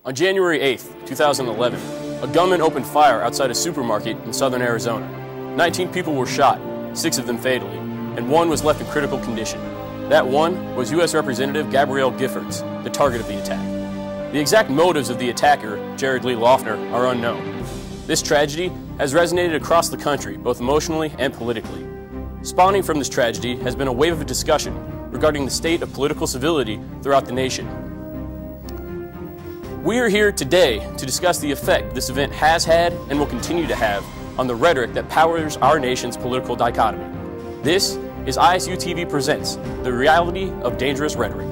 On January 8th, 2011, a gunman opened fire outside a supermarket in southern Arizona. 19 people were shot, 6 of them fatally, and 1 was left in critical condition. That 1 was U.S. Representative Gabrielle Giffords, the target of the attack. The exact motives of the attacker, Jared Lee Loughner, are unknown. This tragedy has resonated across the country, both emotionally and politically. Spawning from this tragedy has been a wave of discussion regarding the state of political civility throughout the nation. We are here today to discuss the effect this event has had and will continue to have on the rhetoric that powers our nation's political dichotomy. This is ISU TV Presents, the reality of dangerous rhetoric.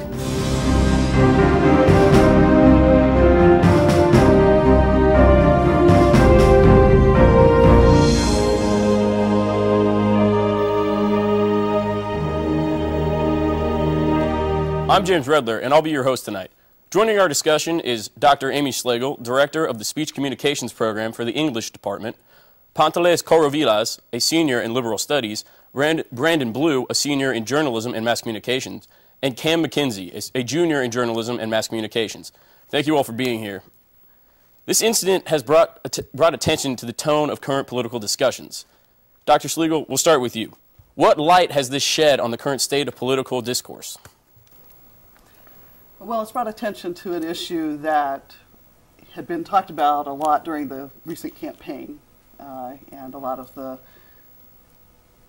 I'm James Redler, and I'll be your host tonight. Joining our discussion is Dr. Amy Schlegel, Director of the Speech Communications Program for the English Department, Panteles Corovillas, a senior in Liberal Studies, Brandon Blue, a senior in Journalism and Mass Communications, and Cam McKenzie, a junior in Journalism and Mass Communications. Thank you all for being here. This incident has brought attention to the tone of current political discussions. Dr. Schlegel, we'll start with you. What light has this shed on the current state of political discourse? Well, it's brought attention to an issue that had been talked about a lot during the recent campaign, and a lot of the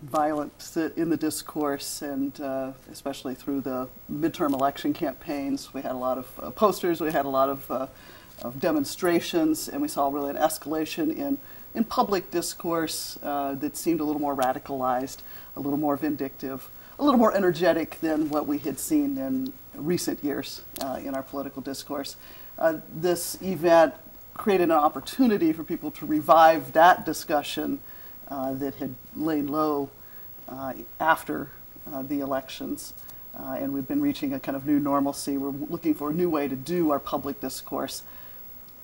violence in the discourse, and especially through the midterm election campaigns. We had a lot of posters, we had a lot of demonstrations, and we saw really an escalation in public discourse that seemed a little more radicalized, a little more vindictive, a little more energetic than what we had seen in recent years in our political discourse. This event created an opportunity for people to revive that discussion that had laid low after the elections. And we've been reaching a kind of new normalcy. We're looking for a new way to do our public discourse.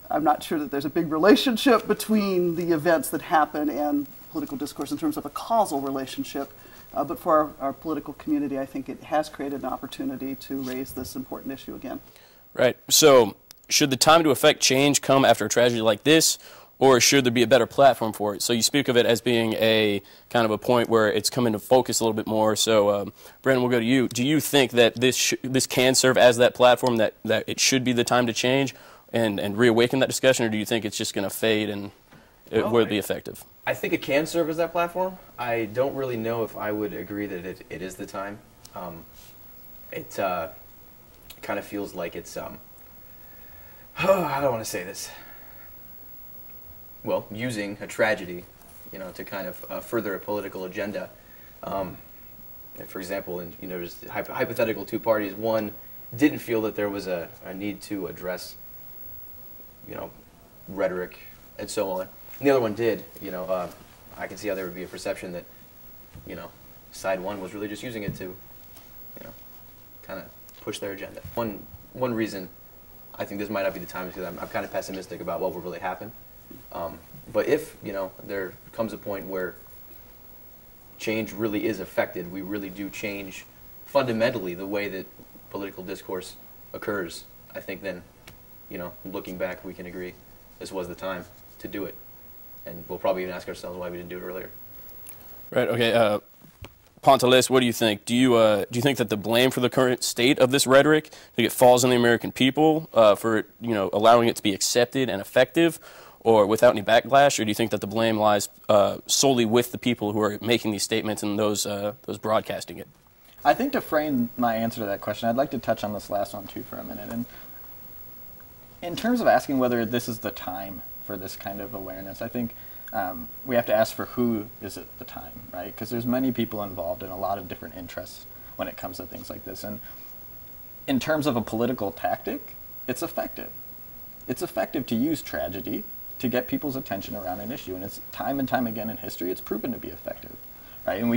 I'm not sure that there's a big relationship between the events that happen and political discourse in terms of a causal relationship. But for our political community, I think it has created an opportunity to raise this important issue again. Right. So should the time to effect change come after a tragedy like this, or should there be a better platform for it? So you speak of it as being a kind of a point where it's come into focus a little bit more. So Brandon, we'll go to you. Do you think that this can serve as that platform, that it should be the time to change and reawaken that discussion, or do you think it's just going to fade and will it be effective? I think it can serve as that platform. I don't really know if I would agree that it is the time. It kind of feels like it's, how do I want to say this? Well, using a tragedy, to kind of further a political agenda. For example, there's hypothetical two parties. One didn't feel that there was a need to address, rhetoric and so on. And the other one did, I can see how there would be a perception that, side one was really just using it to, kind of push their agenda. One reason I think this might not be the time is because I'm kind of pessimistic about what will really happen. But if, there comes a point where change really is affected, we really do change fundamentally the way that political discourse occurs, I think then, looking back, we can agree this was the time to do it. And we'll probably even ask ourselves why we didn't do it earlier. Right. Okay. Panteles, what do you think? Do you think that the blame for the current state of this rhetoric, it falls on the American people for allowing it to be accepted and effective, or without any backlash, or do you think that the blame lies solely with the people who are making these statements and those broadcasting it? I think to frame my answer to that question, I'd like to touch on this last one too for a minute. And in terms of asking whether this is the time for this kind of awareness, I think we have to ask for who is it the time, right? Because there's many people involved in a lot of different interests when it comes to things like this. And in terms of a political tactic, it's effective. It's effective to use tragedy to get people's attention around an issue. And it's time and time again in history, it's proven to be effective, right? And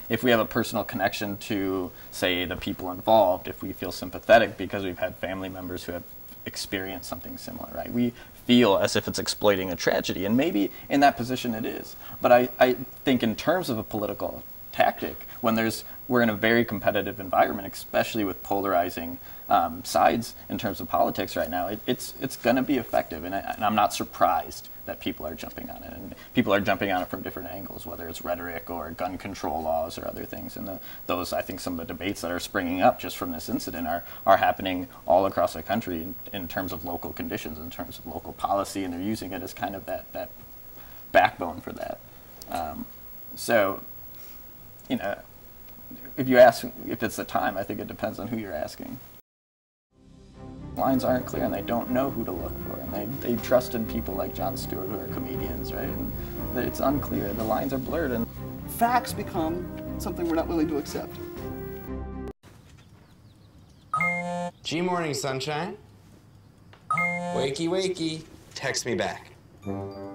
if we have a personal connection to, say, the people involved, if we feel sympathetic because we've had family members who have experienced something similar, right? We feel as if it's exploiting a tragedy, and maybe in that position it is. But I think in terms of a political tactic when we're in a very competitive environment, especially with polarizing sides in terms of politics right now. It's going to be effective, and I'm not surprised that people are jumping on it, and people are jumping on it from different angles, whether it's rhetoric or gun control laws or other things. And those, I think, some of the debates that are springing up just from this incident are happening all across the country in terms of local conditions, in terms of local policy, and they're using it as kind of that backbone for that. So, you know, if you ask if it's the time, I think it depends on who you're asking. Lines aren't clear, and they don't know who to look for, and they trust in people like Jon Stewart, who are comedians, right? And it's unclear. The lines are blurred, and Facts become something we're not willing to accept. G morning, sunshine. Wakey, wakey. Text me back.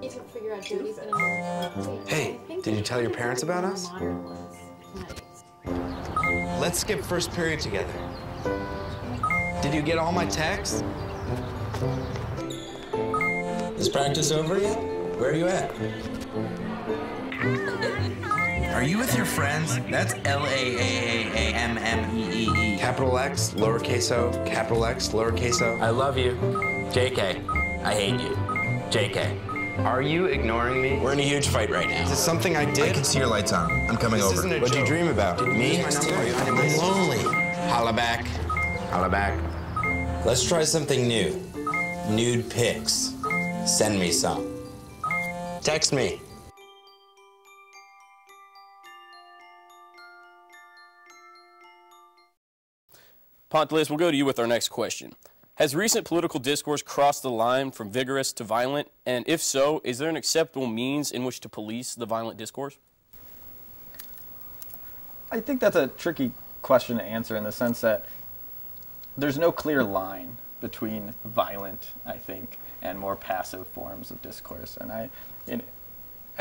Need to figure out Jody's gonna move. Hey, did you tell your parents about us? Let's skip first period together. Did you get all my texts? Is practice over yet? Where are you at? Are you with your friends? That's L-A-A-A-A-M-M-E-E-E. Capital X, lowercase o, capital X, lowercase o. I love you. JK. I hate you. JK. Are you ignoring me? We're in a huge fight right now. Is this something I did? I can see your lights on. I'm coming over. This isn't a joke. What'd you dream about? Me? I'm lonely. Holla back. Holla back. Let's try something new. Nude pics. Send me some. Text me. Pontalis, we'll go to you with our next question. Has recent political discourse crossed the line from vigorous to violent? And if so, is there an acceptable means in which to police the violent discourse? I think that's a tricky question to answer in the sense that there's no clear line between violent, I think, and more passive forms of discourse. And I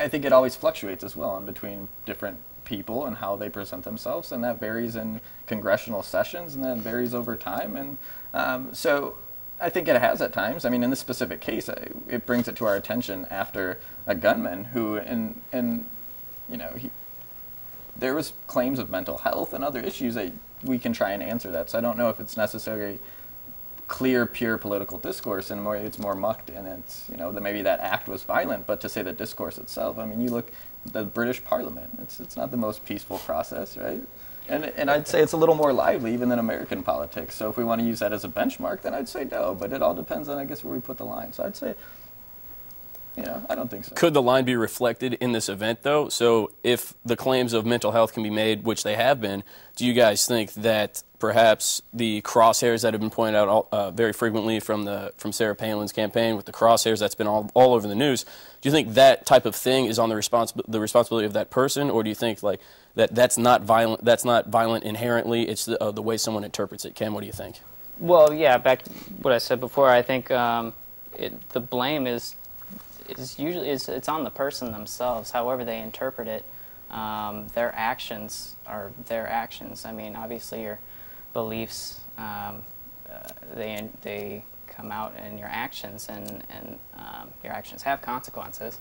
think it always fluctuates as well in between different people and how they present themselves, and that varies in congressional sessions, and that varies over time. And so I think it has at times. I mean, in this specific case, it brings it to our attention after a gunman who, there was claims of mental health and other issues that we can try and answer that. So I don't know if it's necessarily clear, pure political discourse, and it's more mucked, and it's, that maybe that act was violent, but to say the discourse itself, I mean, you look the British Parliament, it's not the most peaceful process, right? And I'd say it's a little more lively even than American politics. So if we want to use that as a benchmark, then I'd say no, but it all depends on, I guess, where we put the line. So I'd say, I don't think so. Could the line be reflected in this event, though? So if the claims of mental health can be made, which they have been, do you guys think that perhaps the crosshairs that have been pointed out very frequently from Sarah Palin's campaign, with the crosshairs that's been all over the news, do you think that type of thing is on the responsibility of that person, or do you think that's not violent? That's not violent inherently. It's the way someone interprets it. Ken, what do you think? Well, yeah, back to what I said before. I think the blame is usually it's on the person themselves, however they interpret it. Their actions are their actions. I mean, obviously your beliefs, they come out in your actions, and your actions have consequences.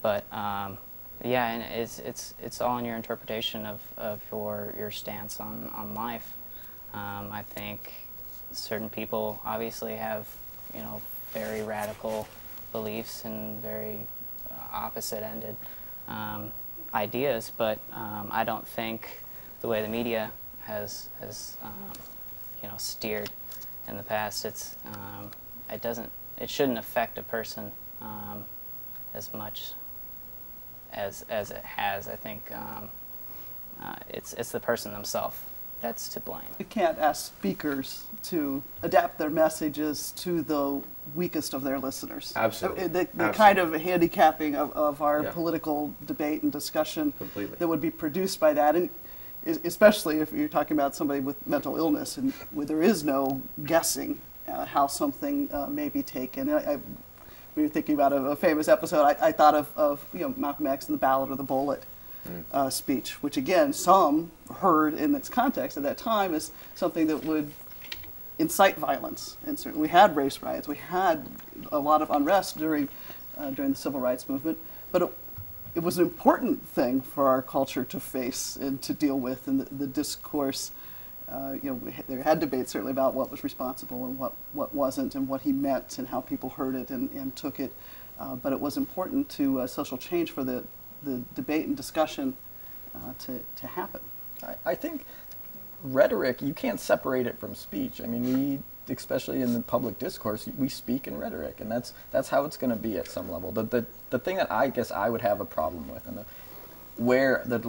But yeah, and it's all in your interpretation of your stance on life. I think certain people obviously have very radical beliefs and very opposite-ended ideas, but I don't think the way the media has steered in the past, it shouldn't affect a person as much as it has. I think it's the person themselves that's to blame. We can't ask speakers to adapt their messages to the weakest of their listeners. Absolutely. The kind of handicapping of our political debate and discussion that would be produced by that, and especially if you're talking about somebody with mental illness, and where there is no guessing how something may be taken. We were thinking about a famous episode. I thought of Malcolm X and the Ballad of the Bullet speech, which again some heard in its context at that time as something that would incite violence. And certainly we had race riots, we had a lot of unrest during the civil rights movement, but it was an important thing for our culture to face and to deal with, and the discourse. There had debates certainly about what was responsible and what wasn't, and what he meant and how people heard it and took it. But it was important to social change for the debate and discussion to happen. I think rhetoric, you can't separate it from speech. I mean, especially in the public discourse, we speak in rhetoric, and that's how it's going to be at some level. The thing that I guess I would have a problem with, and where the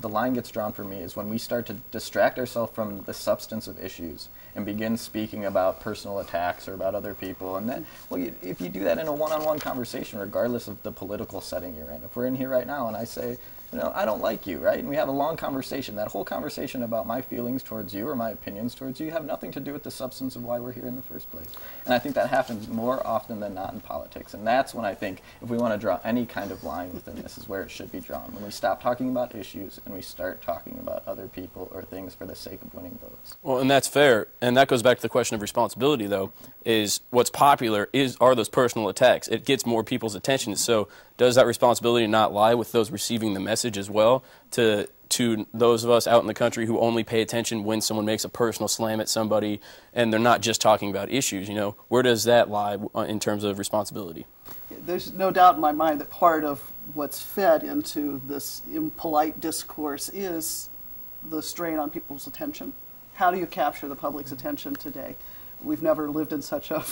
line gets drawn for me, is when we start to distract ourselves from the substance of issues and begin speaking about personal attacks or about other people. And then, if you do that in a one-on-one conversation, regardless of the political setting you're in, if we're in here right now and I say, I don't like you, right? And we have a long conversation. That whole conversation about my feelings towards you or my opinions towards you have nothing to do with the substance of why we're here in the first place. And I think that happens more often than not in politics. And that's when I think if we want to draw any kind of line within this is where it should be drawn. When we stop talking about issues and we start talking about other people or things for the sake of winning votes. Well, and that's fair. And that goes back to the question of responsibility, though, is what's popular are those personal attacks. It gets more people's attention. So does that responsibility not lie with those receiving the message as well, to those of us out in the country who only pay attention when someone makes a personal slam at somebody and they're not just talking about issues? Where does that lie in terms of responsibility? There's no doubt in my mind that part of what's fed into this impolite discourse is the strain on people's attention. How do you capture the public's attention today? We've never lived in such a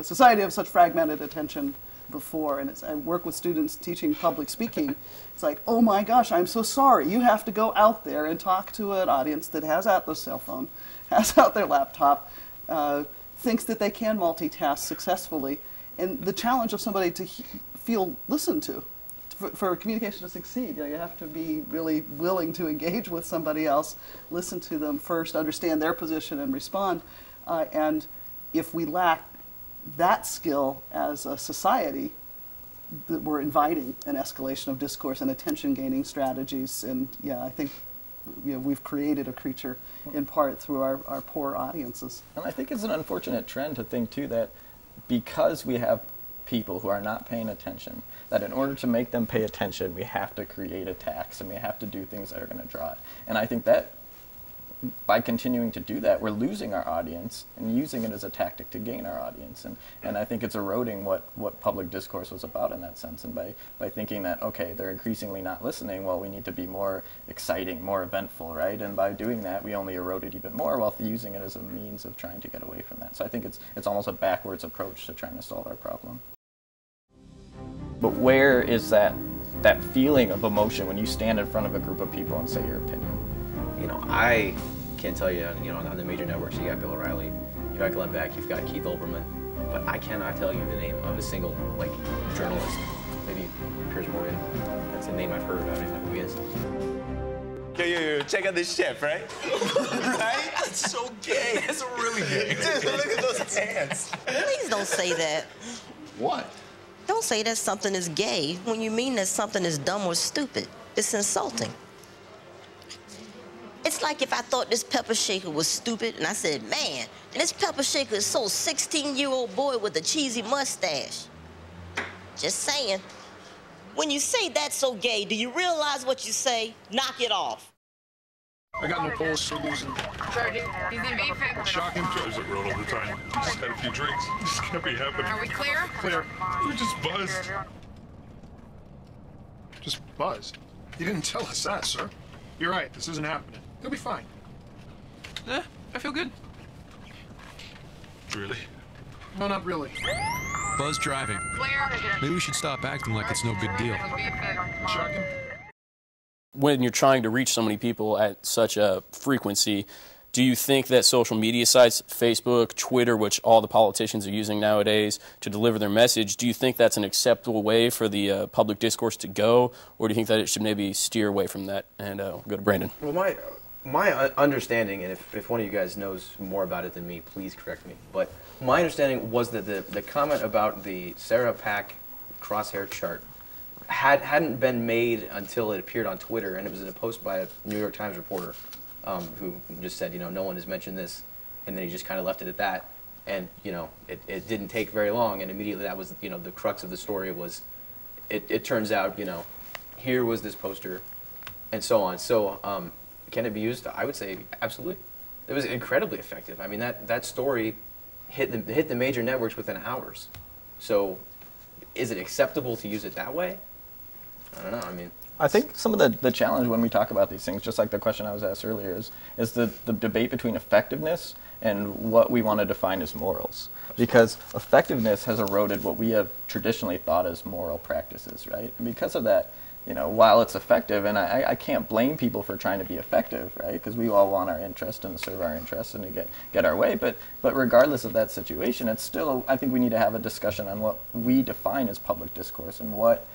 society of such fragmented attention before, and I work with students teaching public speaking. It's like, oh my gosh, I'm so sorry. You have to go out there and talk to an audience that has out their cell phone, has out their laptop, thinks that they can multitask successfully. And the challenge of somebody to feel listened to, for communication to succeed, you have to be really willing to engage with somebody else, listen to them first, understand their position, and respond. And if we lack that skill as a society, that we're inviting an escalation of discourse and attention-gaining strategies. And I think we've created a creature in part through our poor audiences. And I think it's an unfortunate trend to think, too, that because we have people who are not paying attention, that in order to make them pay attention, we have to create attacks and we have to do things that are going to draw it. And I think that by continuing to do that, we're losing our audience and using it as a tactic to gain our audience. And I think it's eroding what public discourse was about in that sense. And by thinking that, okay, they're increasingly not listening, well, we need to be more exciting, more eventful, right? And by doing that, we only erode it even more while using it as a means of trying to get away from that. So I think it's almost a backwards approach to trying to solve our problem. But where is that feeling of emotion when you stand in front of a group of people and say your opinion? I can't tell you, on the major networks, you got Bill O'Reilly, you got Glenn Beck, you've got Keith Olbermann, but I cannot tell you the name of a single, journalist. Maybe Piers Morgan. That's a name I've heard. I don't even know who he is. Yo, check out this chef, right? Right? That's so gay. That's really gay. Dude, look at those hands. Please don't say that. What? Don't say that something is gay when you mean that something is dumb or stupid. It's insulting. It's like if I thought this pepper shaker was stupid and I said, man, this pepper shaker is so 16-year-old boy with a cheesy mustache. Just saying. When you say that's so gay, do you realize what you say? Knock it off. I got no pulse, so losing. Sergeant, he's in B-Fit. Shocking. Is it real all the time? Just had a few drinks. This can't be happening. Are we clear? Clear. We're just buzzed. Just buzzed. You didn't tell us that, sir. You're right, this isn't happening. You'll be fine. I feel good. Really? No, not really. Buzz driving. Clear. Maybe we should stop acting like it's no big deal. Shocking. When you're trying to reach so many people at such a frequency, do you think that social media sites, Facebook, Twitter, which all the politicians are using nowadays to deliver their message, do you think that's an acceptable way for the public discourse to go, or do you think that it should maybe steer away from that? And go to Brandon. Well, my understanding, and if one of you guys knows more about it than me, please correct me, but my understanding was that the comment about the Sarah Pack crosshair chart hadn't been made until it appeared on Twitter, and it was in a post by a New York Times reporter who just said, no one has mentioned this, and then he just kind of left it at that, and it didn't take very long, and immediately that was the crux of the story was, it turns out here was this poster, and so on. So can it be used? I would say absolutely. It was incredibly effective. I mean, that story hit the major networks within hours. So is it acceptable to use it that way? I don't know. I mean, I think some of the challenge when we talk about these things, just like the question I was asked earlier, is the debate between effectiveness and what we want to define as morals. Because effectiveness has eroded what we have traditionally thought as moral practices, right? And because of that, you know, while it's effective, and I can't blame people for trying to be effective, right? Because we all want our interest and to serve our interests and to get our way. But regardless of that situation, it's still, I think we need to have a discussion on what we define as public discourse and what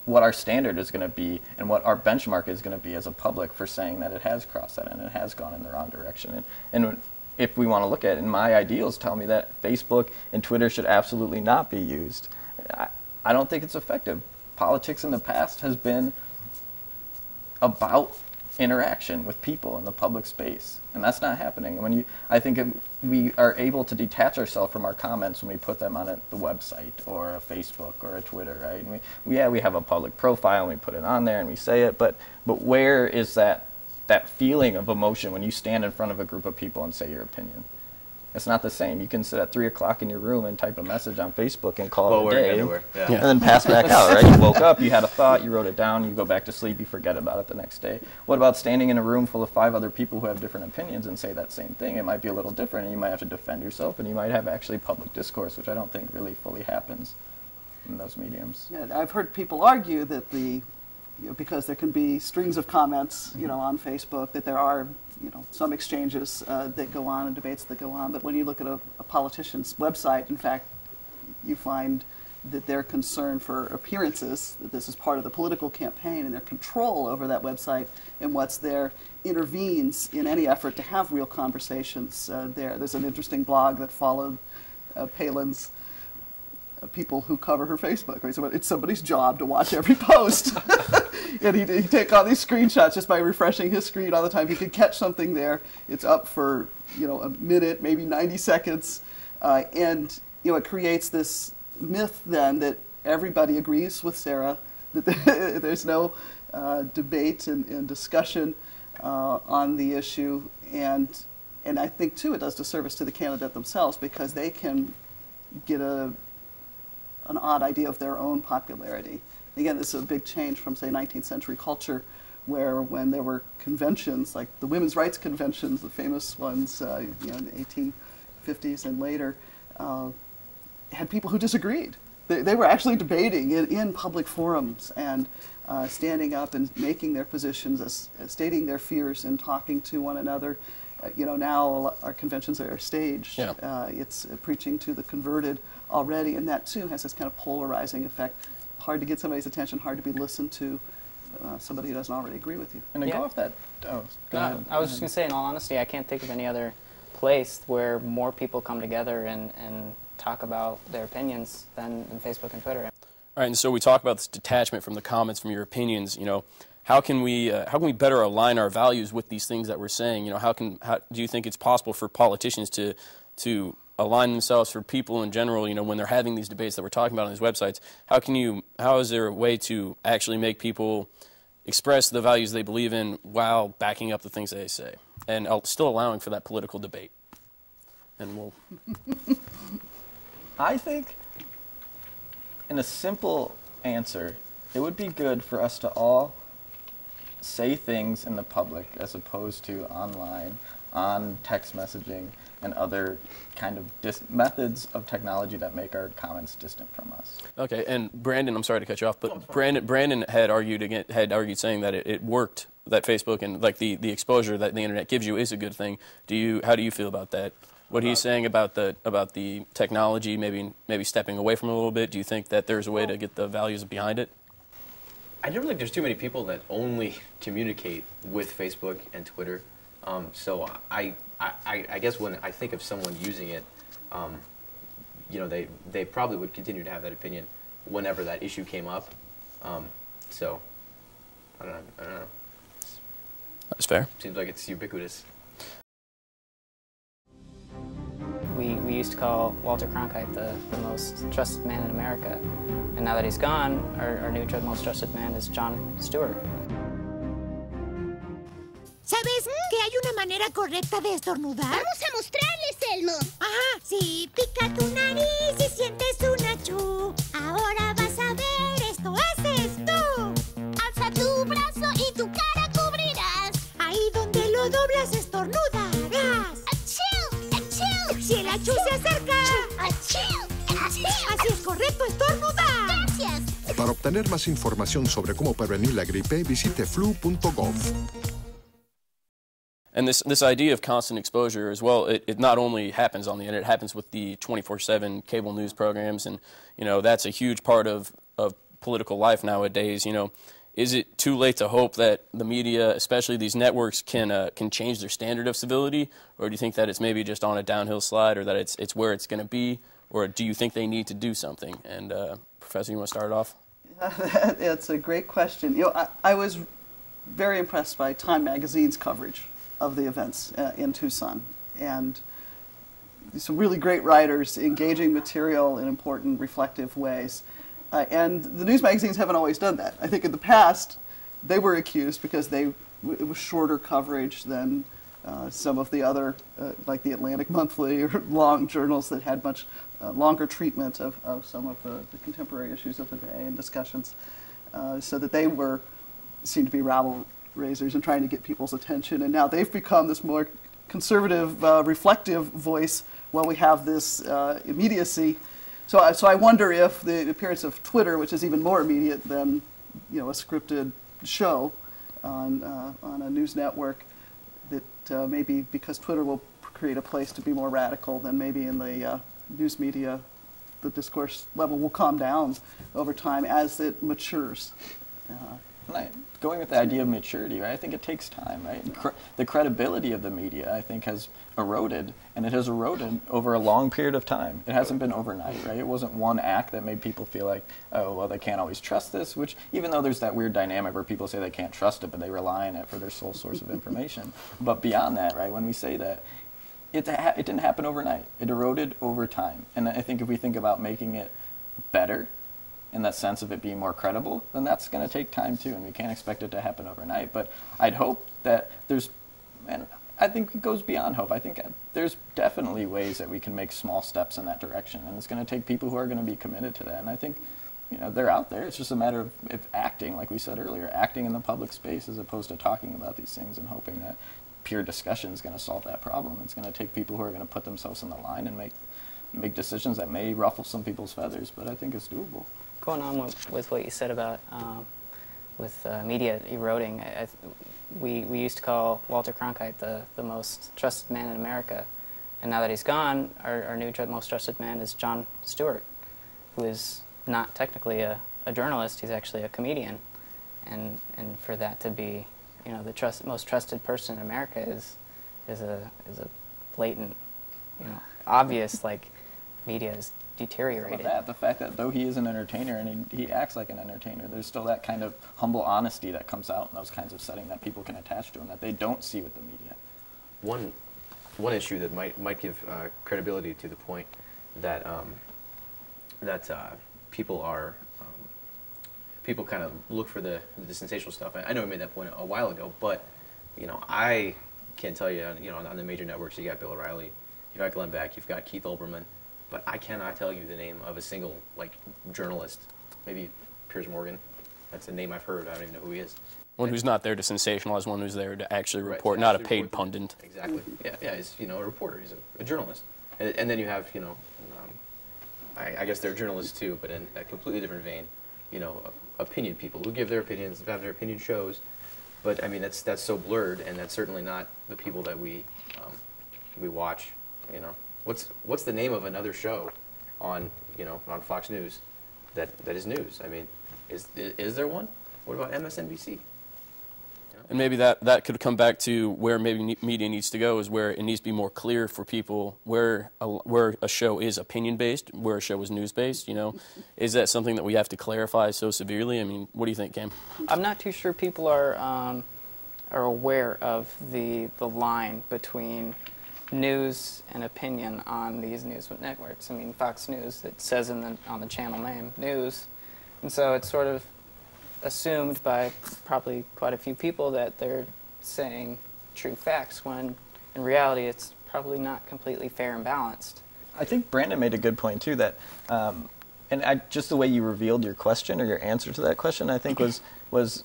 our standard is going to be and what our benchmark is going to be as a public for saying that it has crossed that and it has gone in the wrong direction. And if we want to look at it, and my ideals tell me that Facebook and Twitter should absolutely not be used, I don't think it's effective. Politics in the past has been about interaction with people in the public space, and that's not happening. I think we are able to detach ourselves from our comments when we put them on the website or a Facebook or a Twitter, right? And we have a public profile and we put it on there and we say it, but where is that feeling of emotion when you stand in front of a group of people and say your opinion? It's not the same. You can sit at 3 o'clock in your room and type a message on Facebook and call it a day, yeah. and then pass back out, right? You woke up, you had a thought, you wrote it down, you go back to sleep, you forget about it the next day. What about standing in a room full of 5 other people who have different opinions and say that same thing? It might be a little different, and you might have to defend yourself, and you might have actually public discourse, which I don't think really fully happens in those mediums. Yeah, I've heard people argue that because there can be strings of comments, on Facebook, that there are, some exchanges that go on and debates that go on. But when you look at a politician's website, in fact, you find that their concern for appearances, that this is part of the political campaign, and their control over that website and what's there intervenes in any effort to have real conversations there. There's an interesting blog that followed Palin's people who cover her Facebook. Right? So it's somebody's job to watch every post. And he'd take all these screenshots just by refreshing his screen all the time. He could catch something there. It's up for, a minute, maybe 90 seconds. And, it creates this myth then that everybody agrees with Sarah, that there's no debate and discussion on the issue. And I think, too, it does disservice to the candidate themselves because they can get an odd idea of their own popularity. Again, this is a big change from, say, 19th century culture, where when there were conventions, like the women's rights conventions, the famous ones, in the 1850s and later, had people who disagreed. They were actually debating in public forums and standing up and making their positions, stating their fears and talking to one another. Now our conventions are staged. Yeah. It's preaching to the converted already, and that too has this kind of polarizing effect. Hard to get somebody's attention, hard to be listened to, somebody who doesn't already agree with you. And to go off that, go ahead. I was just going to say, in all honesty, I can't think of any other place where more people come together and talk about their opinions than Facebook and Twitter. All right, and so we talk about this detachment from the comments, from your opinions. How can we better align our values with these things that we're saying? How do you think it's possible for politicians to align themselves, for people in general, when they're having these debates that we're talking about on these websites? How is there a way to actually make people express the values they believe in while backing up the things they say and still allowing for that political debate? And we'll... I think, in a simple answer, it would be good for us to all say things in the public as opposed to online, on text messaging, and other kind of methods of technology that make our comments distant from us. Okay, and Brandon, I'm sorry to cut you off, but Brandon had argued saying that it worked, that Facebook and like the exposure that the internet gives you is a good thing. How do you feel about that? What he's saying about the technology, maybe stepping away from it a little bit. Do you think that there's a way to get the values behind it? I never think there's too many people that only communicate with Facebook and Twitter. So I guess when I think of someone using it, they probably would continue to have that opinion whenever that issue came up. So I don't know. That's fair. Seems like it's ubiquitous. we used to call Walter Cronkite the most trusted man in America. And now that he's gone, our new most trusted man is Jon Stewart. ¿Sabes que hay una manera correcta de estornudar? Vamos a mostrarles, Elmo. Ajá, sí, pica tu nariz y sientes un achú. Ahora vas a ver, esto haces tú. Alza tu brazo y tu cara cubrirás. Ahí donde lo doblas estornudarás. ¡Achú! ¡Achú! Si el achú se acerca. ¡Achú! ¡Achú! Así es correcto estornudar. Gracias. Para obtener más información sobre cómo prevenir la gripe, visite flu.gov. And this idea of constant exposure as well, it not only happens on the internet, it happens with the 24/7 cable news programs, and that's a huge part of political life nowadays. Is it too late to hope that the media, especially these networks, can change their standard of civility, or do you think that it's maybe just on a downhill slide, or that it's where it's going to be, or do you think they need to do something? And Professor, you want to start it off? It's a great question. I was very impressed by Time Magazine's coverage of the events in Tucson, and some really great writers engaging material in important, reflective ways. And the news magazines haven't always done that. I think in the past they were accused because it was shorter coverage than some of the other, like the Atlantic Monthly or long journals that had much longer treatment of some of the contemporary issues of the day and discussions, so that they seemed to be rabble raisers and trying to get people's attention, and now they've become this more conservative, reflective voice while we have this immediacy. So I wonder if the appearance of Twitter, which is even more immediate than a scripted show on a news network, that maybe because Twitter will create a place to be more radical than maybe in the news media, the discourse level will calm down over time as it matures. Going with the idea of maturity, right? I think it takes time, right? The credibility of the media, I think, has eroded, and it has eroded over a long period of time. It hasn't been overnight, right? It wasn't one act that made people feel like, oh, well, they can't always trust this, which, even though there's that weird dynamic where people say they can't trust it, but they rely on it for their sole source of information. But beyond that, right, when we say that, it didn't happen overnight. It eroded over time. And I think if we think about making it better, in that sense of it being more credible, then that's going to take time too, and we can't expect it to happen overnight. But I'd hope that and I think it goes beyond hope. I think there's definitely ways that we can make small steps in that direction, and it's going to take people who are going to be committed to that. And I think, they're out there. It's just a matter of acting, like we said earlier, acting in the public space as opposed to talking about these things and hoping that pure discussion is going to solve that problem. It's going to take people who are going to put themselves on the line and make decisions that may ruffle some people's feathers, but I think it's doable. Going on with what you said about with media eroding, we used to call Walter Cronkite the most trusted man in America, and now that he's gone, our new most trusted man is Jon Stewart, who is not technically a journalist. He's actually a comedian, and for that to be the most trusted person in America is a blatant, obvious, like, media is deteriorated. The fact that though he is an entertainer and he acts like an entertainer, there's still that kind of humble honesty that comes out in those kinds of settings that people can attach to him that they don't see with the media. One issue that might give credibility to the point that people kind of look for the sensational stuff. I know I made that point a while ago, but I can tell you, on the major networks, you got Bill O'Reilly, you've got Glenn Beck, you've got Keith Olbermann. But I cannot tell you the name of a single journalist. Maybe Piers Morgan. That's a name I've heard. I don't even know who he is. One who's not there to sensationalize, one who's there to actually report, not a paid pundit. Exactly. Yeah. He's a reporter. He's a journalist. And then you have I guess they're journalists too, but in a completely different vein. Opinion people who give their opinions, have their opinion shows. But I mean that's so blurred, and that's certainly not the people that we watch. What's the name of another show on Fox News that is news? I mean, is there one? What about MSNBC? And maybe that could come back to where maybe media needs to go, is where it needs to be more clear for people where a show is opinion-based, where a show is news-based, Is that something that we have to clarify so severely? I mean, what do you think, Cam? I'm not too sure people are aware of the line between news and opinion on these news networks. I mean, Fox News, it says on the channel name, news. And so it's sort of assumed by probably quite a few people that they're saying true facts, when in reality it's probably not completely fair and balanced. I think Brandon made a good point too, that just the way you revealed your question or your answer to that question, I think was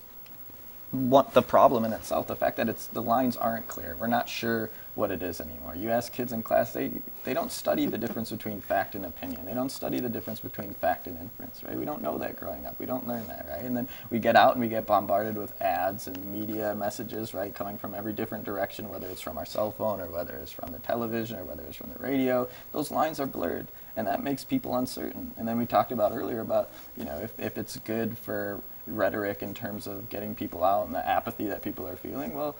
what the problem in itself, the fact that the lines aren't clear. We're not sure what it is anymore. You ask kids in class, they don't study the difference between fact and opinion. They don't study the difference between fact and inference, right? We don't know that growing up. We don't learn that, right? And then we get out and we get bombarded with ads and media messages, right, coming from every different direction, whether it's from our cell phone or whether it's from the television or whether it's from the radio. Those lines are blurred, and that makes people uncertain. And then we talked about earlier about, if it's good for rhetoric in terms of getting people out and the apathy that people are feeling, well,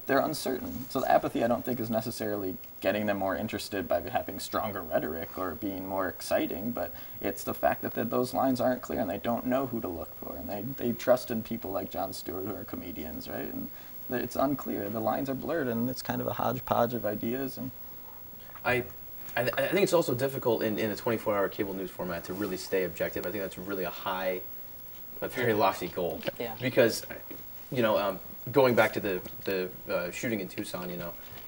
they're uncertain. So the apathy, I don't think, is necessarily getting them more interested by having stronger rhetoric or being more exciting, but it's the fact that those lines aren't clear and they don't know who to look for, and they trust in people like Jon Stewart who are comedians, right? And it's unclear. The lines are blurred, and it's kind of a hodgepodge of ideas. And I think it's also difficult in a 24-hour cable news format to really stay objective. I think that's really a very lofty goal. Yeah. Because, going back to the shooting in Tucson,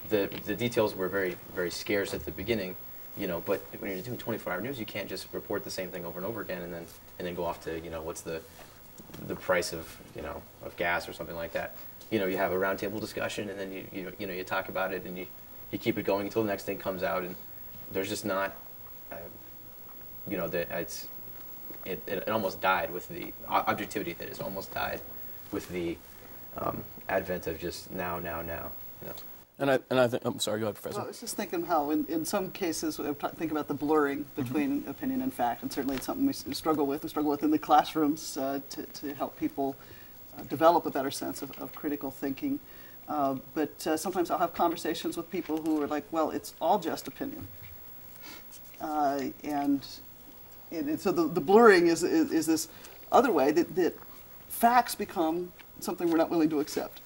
the details were very, very scarce at the beginning, but when you're doing 24-hour news, you can't just report the same thing over and over again and then go off to, what's the price of, of gas or something like that. You have a roundtable discussion, and then you talk about it, and you keep it going until the next thing comes out, and there's just not, it almost died with the objectivity that has almost died with the advent of just now. And I think, I'm sorry, go ahead, Professor. Well, I was just thinking how in some cases, think about the blurring between opinion and fact, and certainly it's something we struggle with. We struggle with in the classrooms to help people develop a better sense of critical thinking. But sometimes I'll have conversations with people who are like, well, it's all just opinion. And so the blurring is this other way that facts become something we're not willing to accept.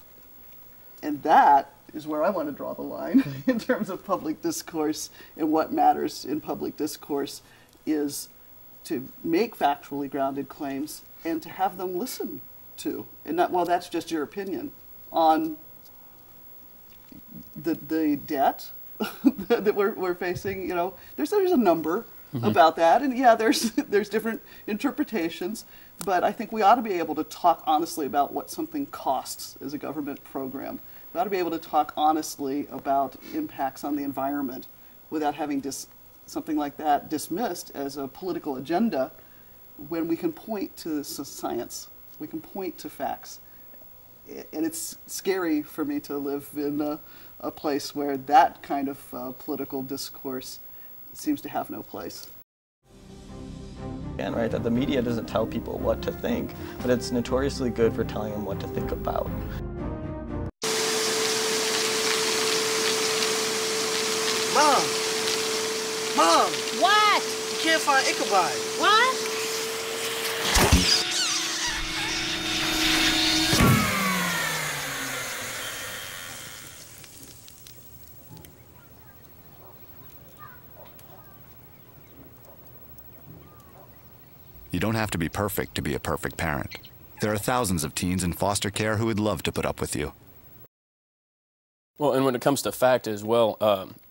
And that is where I want to draw the line in terms of public discourse, and what matters in public discourse is to make factually grounded claims and to have them listened to. And not, well, that's just your opinion on the debt that we're facing. There's a number about that, and yeah, there's different interpretations, but I think we ought to be able to talk honestly about what something costs as a government program. We ought to be able to talk honestly about impacts on the environment without having something like that dismissed as a political agenda, when we can point to science, we can point to facts. And it's scary for me to live in a place where that kind of political discourse seems to have no place. Again, right, that the media doesn't tell people what to think, but it's notoriously good for telling them what to think about. Mom! What? You can't find Ichabod. What? You don't have to be perfect to be a perfect parent. There are thousands of teens in foster care who would love to put up with you. Well, and when it comes to fact as well,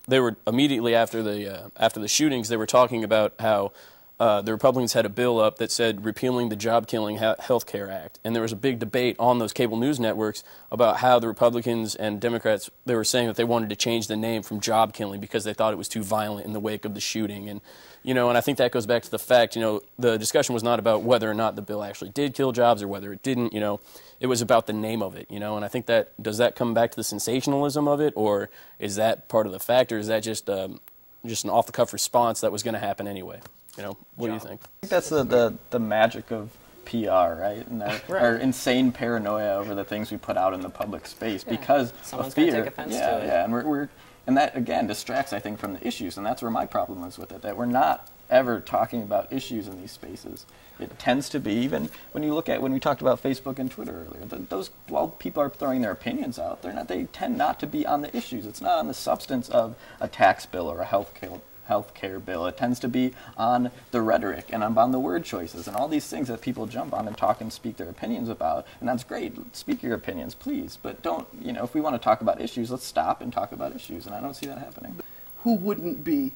they were immediately after the shootings, they were talking about how the Republicans had a bill up that said repealing the job-killing Health Care Act. And there was a big debate on those cable news networks about how the Republicans and Democrats, they were saying that they wanted to change the name from job-killing because they thought it was too violent in the wake of the shooting. And, and I think that goes back to the fact, the discussion was not about whether or not the bill actually did kill jobs or whether it didn't, It was about the name of it, and I think does that come back to the sensationalism of it, or is that part of the fact, or is that just an off-the-cuff response that was going to happen anyway? What do you think? I think that's the magic of PR, right? And our insane paranoia over the things we put out in the public space because someone's of fear. Gonna take offense to it. And we're and that again distracts, I think, from the issues, and that's where my problem is with it. That we're not ever talking about issues in these spaces. It tends to be, even when you look at, when we talked about Facebook and Twitter earlier, those, while people are throwing their opinions out, they tend not to be on the issues. It's not on the substance of a tax bill or a health care bill. It tends to be on the rhetoric and on the word choices and all these things that people jump on and talk and speak their opinions about. And that's great. Speak your opinions, please. But don't, if we want to talk about issues, let's stop and talk about issues. And I don't see that happening. Who wouldn't be,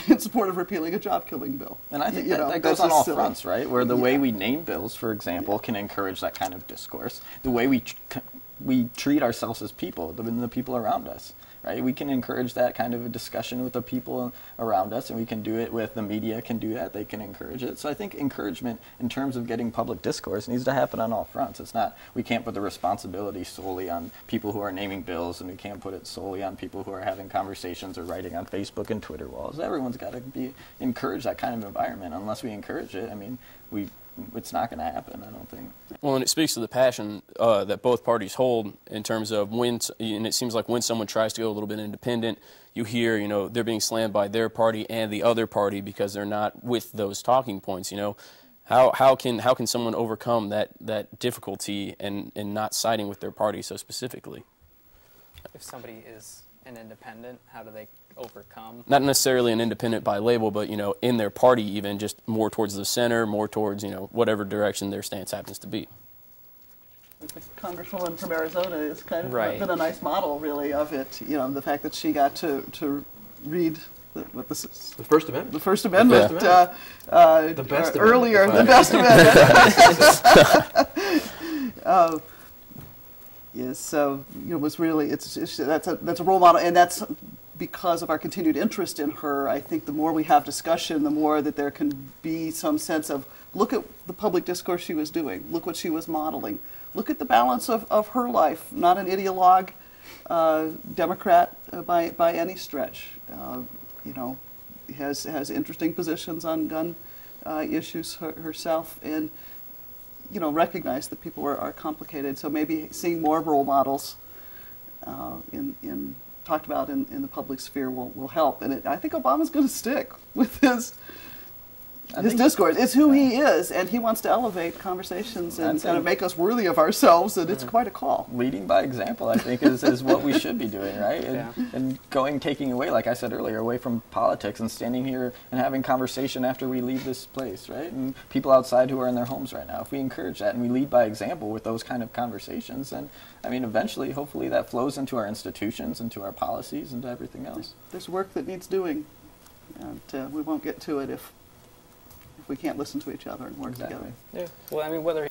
in support of repealing a job-killing bill? And I think that goes on all fronts, right? Where the way we name bills, for example, can encourage that kind of discourse. The way we treat ourselves as people, the people around us, right? We can encourage that kind of a discussion with the people around us, and we can do it with the media can do that. They can encourage it. So I think encouragement in terms of getting public discourse needs to happen on all fronts. It's not, we can't put the responsibility solely on people who are naming bills, and we can't put it solely on people who are having conversations or writing on Facebook and Twitter walls. Everyone's got to encourage that kind of environment. Unless we encourage it, it's not going to happen, I don't think. Well, and it speaks to the passion that both parties hold in terms of and it seems like when someone tries to go a little bit independent, you hear, they're being slammed by their party and the other party because they're not with those talking points, How can someone overcome that difficulty and not siding with their party so specifically? If somebody is an independent, how do they overcome? Not necessarily an independent by label, but in their party even, just more towards the center, more towards whatever direction their stance happens to be. The Congresswoman from Arizona is kind of right. been a nice model, really, of it. The fact that she got to read the First Amendment. The First Amendment. The best earlier, amendment. the best amendment. Was really that's a role model, and that's because of our continued interest in her. I think the more we have discussion, the more that there can be some sense of, look at the public discourse she was doing, look what she was modeling, look at the balance of her life, not an ideologue Democrat by any stretch. Has interesting positions on gun issues herself, and recognize that people are complicated. So maybe seeing more role models talked about in the public sphere will help. And I think Obama's going to stick with his discourse. It's who he is, and he wants to elevate conversations and kind of make us worthy of ourselves, and it's quite a call. Leading by example, I think, is what we should be doing, right? And taking away, like I said earlier, away from politics and standing here and having conversation after we leave this place, right? And people outside who are in their homes right now, if we encourage that and we lead by example with those kind of conversations, then, eventually, hopefully that flows into our institutions, into our policies, and to everything else. There's work that needs doing, and we won't get to it if we can't listen to each other and work together. Yeah. Well, whether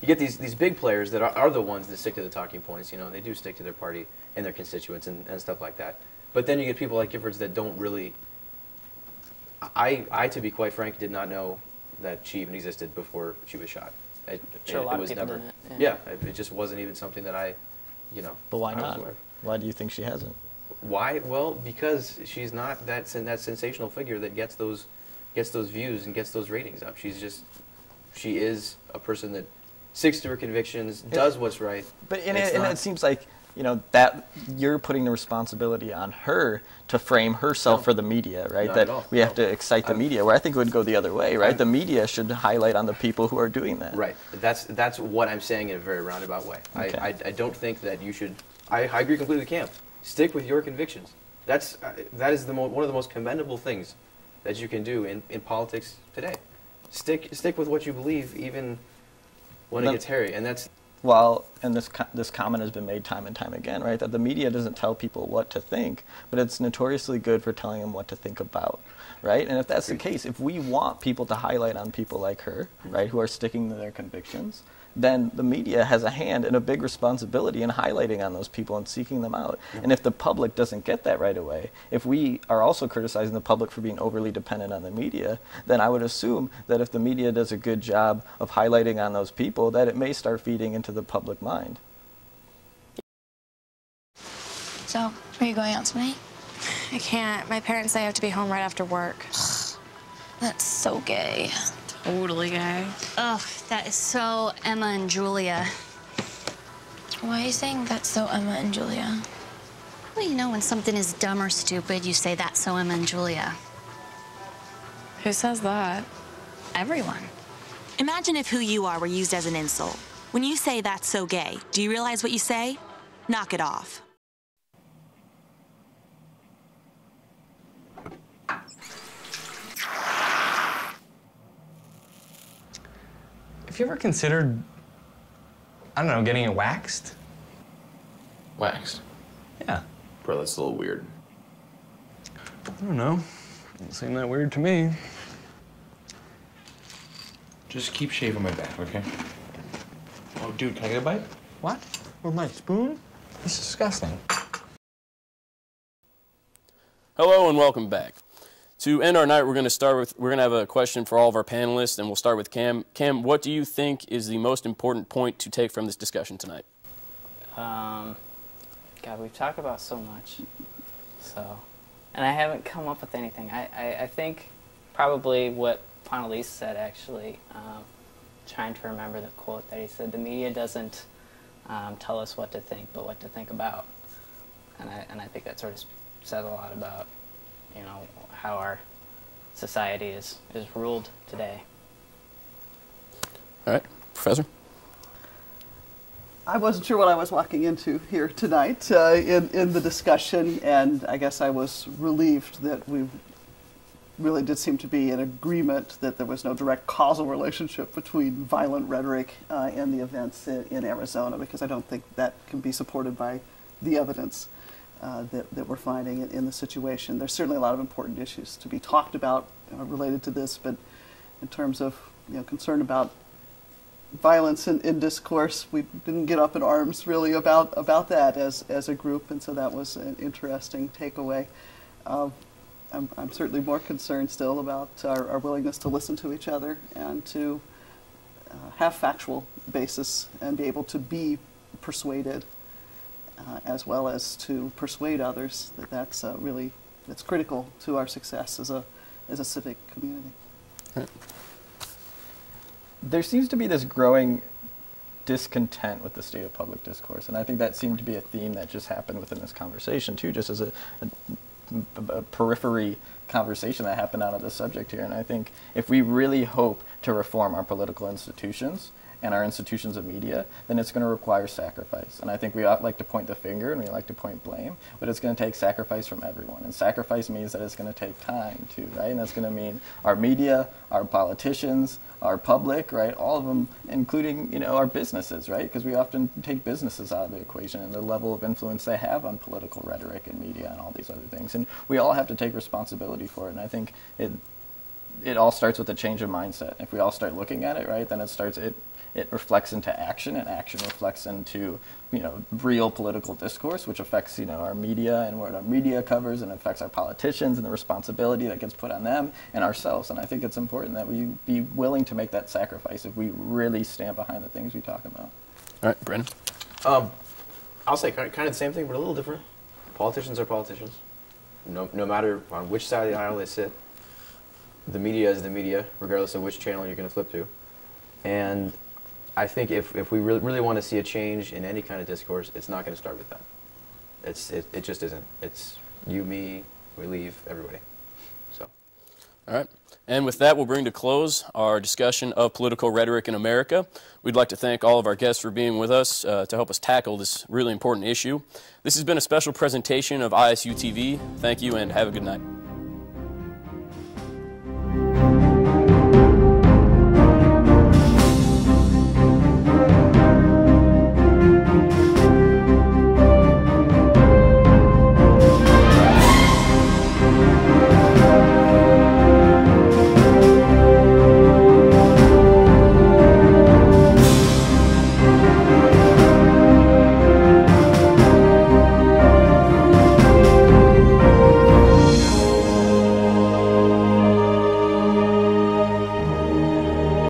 you get these big players that are the ones that stick to the talking points, and they do stick to their party and their constituents and stuff like that. But then you get people like Giffords that don't really. I, to be quite frank, did not know that she even existed before she was shot. It was never. It just wasn't even something that I. But why not? Why do you think she hasn't? Why? Well, because she's not that sensational figure that gets those views and gets those ratings up. She is a person that sticks to her convictions, does what's right. But it seems like that you're putting the responsibility on her to frame herself for the media, right? Not that at all. we have to excite the media. Where I think it would go the other way, right? The media should highlight on the people who are doing that. Right. That's what I'm saying in a very roundabout way. Okay. I don't think that you should. I agree completely with Camp. Stick with your convictions. That is one of the most commendable things that you can do in politics today. Stick with what you believe, even when it gets hairy, and that's. Well, and this comment has been made time and time again, right? That the media doesn't tell people what to think, but it's notoriously good for telling them what to think about, right? And if that's the case, if we want people to highlight on people like her, right, who are sticking to their convictions, then the media has a hand and a big responsibility in highlighting on those people and seeking them out. And if the public doesn't get that right away, if we are also criticizing the public for being overly dependent on the media, then I would assume that if the media does a good job of highlighting on those people, that it may start feeding into the public mind. So, are you going out tonight? I can't. My parents say I have to be home right after work. That's so gay. Totally gay. Ugh, that is so Emma and Julia. Why are you saying that's so Emma and Julia? Well, when something is dumb or stupid, you say that's so Emma and Julia. Who says that? Everyone. Imagine if who you are were used as an insult. When you say that's so gay, do you realize what you say? Knock it off. Have you ever considered, I don't know, getting it waxed? Waxed? Yeah. Bro, that's a little weird. I don't know. Doesn't seem that weird to me. Just keep shaving my back, okay? Oh, dude, can I get a bite? What? With my spoon? This is disgusting. Hello and welcome back. To end our night, we're going to have a question for all of our panelists, and we'll start with Cam. Cam, what do you think is the most important point to take from this discussion tonight? God, we've talked about so much, and I haven't come up with anything. I think probably what Paneliste said, actually, trying to remember the quote that he said, the media doesn't tell us what to think, but what to think about. And I think that sort of says a lot about, you know, how our society is ruled today. All right, Professor? I wasn't sure what I was walking into here tonight in the discussion, and I guess I was relieved that we really did seem to be in agreement that there was no direct causal relationship between violent rhetoric and the events in Arizona, because I don't think that can be supported by the evidence that we're finding in the situation. There's certainly a lot of important issues to be talked about related to this, but in terms of concern about violence in discourse, we didn't get up in arms really about that as a group, and so that was an interesting takeaway. I'm certainly more concerned still about our willingness to listen to each other and to have factual basis and be able to be persuaded, as well as to persuade others that's critical to our success as a civic community. Right. There seems to be this growing discontent with the state of public discourse, and I think that seemed to be a theme that just happened within this conversation too, just as a periphery conversation that happened out of the subject here. And I think if we really hope to reform our political institutions and our institutions of media, then it's going to require sacrifice. And I think we like to point the finger and we like to point blame, but it's going to take sacrifice from everyone. And sacrifice means that it's going to take time too, right? And that's going to mean our media, our politicians, our public, right? All of them, including, our businesses, right? Because we often take businesses out of the equation and the level of influence they have on political rhetoric and media and all these other things. And we all have to take responsibility for it. And I think it all starts with a change of mindset. If we all start looking at it, right, then it reflects into action, and action reflects into, real political discourse, which affects, our media and what our media covers, and affects our politicians and the responsibility that gets put on them and ourselves. And I think it's important that we be willing to make that sacrifice if we really stand behind the things we talk about. All right, Brandon? I'll say kind of the same thing, but a little different. Politicians are politicians. No matter on which side of the aisle they sit, the media is the media, regardless of which channel you're going to flip to. And I think if we really want to see a change in any kind of discourse, it's not going to start with that. It just isn't. It's you, me, we leave, everybody. So. All right. And with that, we'll bring to close our discussion of political rhetoric in America. We'd like to thank all of our guests for being with us to help us tackle this really important issue. This has been a special presentation of ISU TV. Thank you and have a good night.